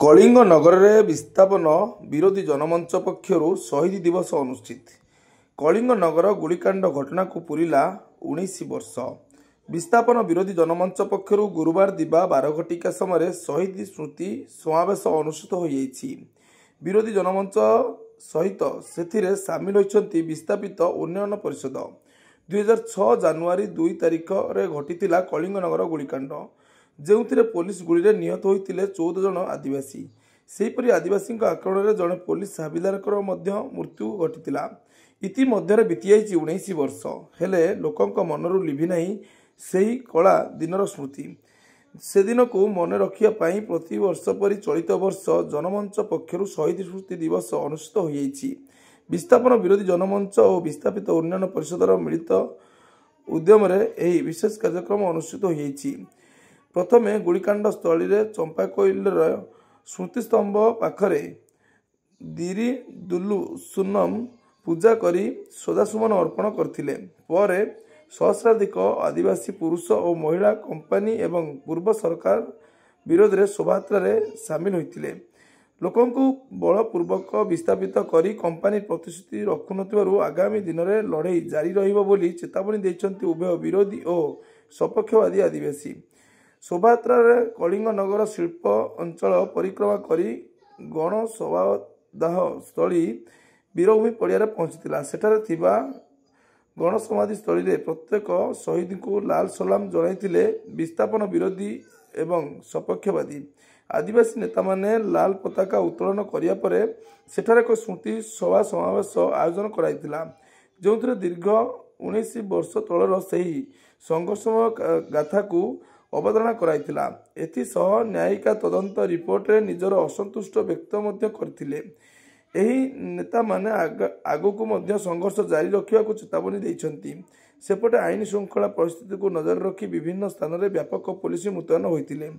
कलिंग नगर में विस्थापन विरोधी जनमंच पक्षर शहीद दिवस अनुष्ठित। कलिंग नगर गुलिकांड घटना को पूरीला 19 वर्ष। विस्थापन विरोधी जनमंच पक्षर गुरुवार दिबा 12 घटिका समय शहीद स्मृति समावेश अनुष्ठित हो जाइछि। विरोधी जनमंच सहित से सामिल होइछन्ति विस्थापित उन्नयन परिषद। 2006 जानुआरी 2 तारिख रे घटितिला कलिंग नगर गुलिकांड, जो पुलिस गुली निहत होते 14 जन आदिवासी। सेहीपरि आदिवासी आक्रमण जड़े पुलिस हाबिलदार मृत्यु घटी। इतिमध्य बीती 19 वर्ष हेले लोकों मनरू लिभिना से कला दिनर स्मृति। से दिन को मन रखापी प्रति वर्ष परि चलित वर्ष जनमंच पक्षर शहीद स्मृति दिवस अनुष्ठित हो जाइछि। विस्थापन विरोधी जनमंच और विस्थापित उन्नयन परिषदर मिलित उद्यम विशेष कार्यक्रम अनुष्ठित हो जाइछि। प्रथमे गुलिकांड स्थली रे चंपाकोइल स्मृतिस्तंभ पाखरे दिरी दुलु सुनम पूजा करी श्रद्धासुमन अर्पण करथिले। परे सहस्राधिक आदिवासी पुरुष और महिला कंपनी एवं पूर्व सरकार विरोध में शोभायात्रा रे सामिल होइतिले। लोकों को बलपूर्वक विस्थापित करी कंपनी प्रतिश्रुति रखुनथिबारु आगामी दिन में लड़ाई जारी रहिबो बोली चेतावनी दैछन्ति उभय विरोधी और सपक्षवादी आदिवासी। शोभायात्रा कलिंग नगर शिल्प अंचल परिक्रमा करी गण सभादाह स्थली वीरभूमि पड़िया पहुंचीला। सेठारे थिबा गण समाधि स्थली रे प्रत्येक शहीद को लाल सलाम जणाइथिले विस्थापन विरोधी एवं सपक्षवादी। आदिवासी नेता माने लाल पताका उत्तोलन करिया परे सेठारे एक स्मृति सभा समावेश आयोजन कराइथिला, जोंथरे दीर्घ 19 वर्ष तलर सही संघर्षमय गाथा को अवधारणा कराइथिला। एथिसह न्यायिका तदंत रिपोर्ट रे निजर असंतुष्ट व्यक्त मध्य करथिले। एही नेता माने आगको मध्य संघर्ष जारी रखिया को चेतावनी दैछन्ति। सेपटे आईन श्रृंखला परिस्थिति को नजर रखी विभिन्न स्थान में व्यापक पुलिस मुतयन होइतिले।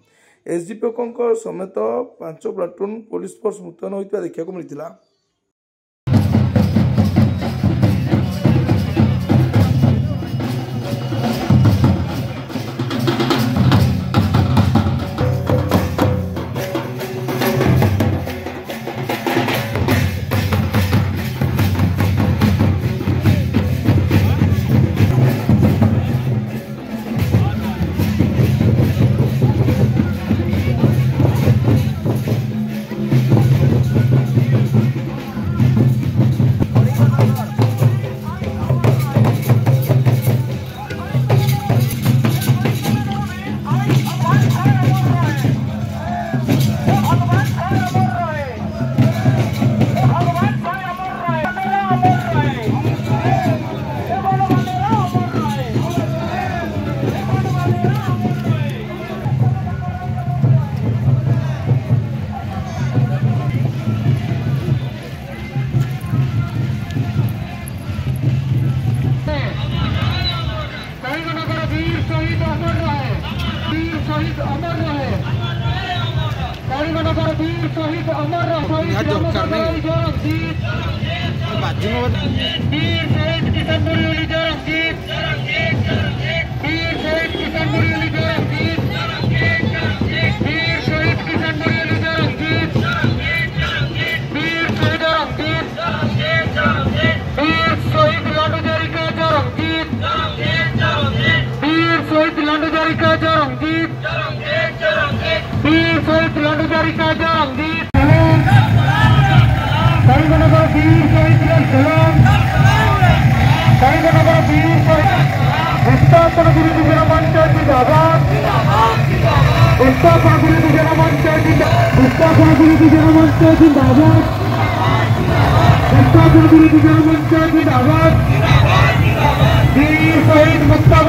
एसडीपीओ समेत 5 प्लाटून पुलिस फोर्स मुतयन होइता देखिया मिलिथिला। शहीद मुक्ता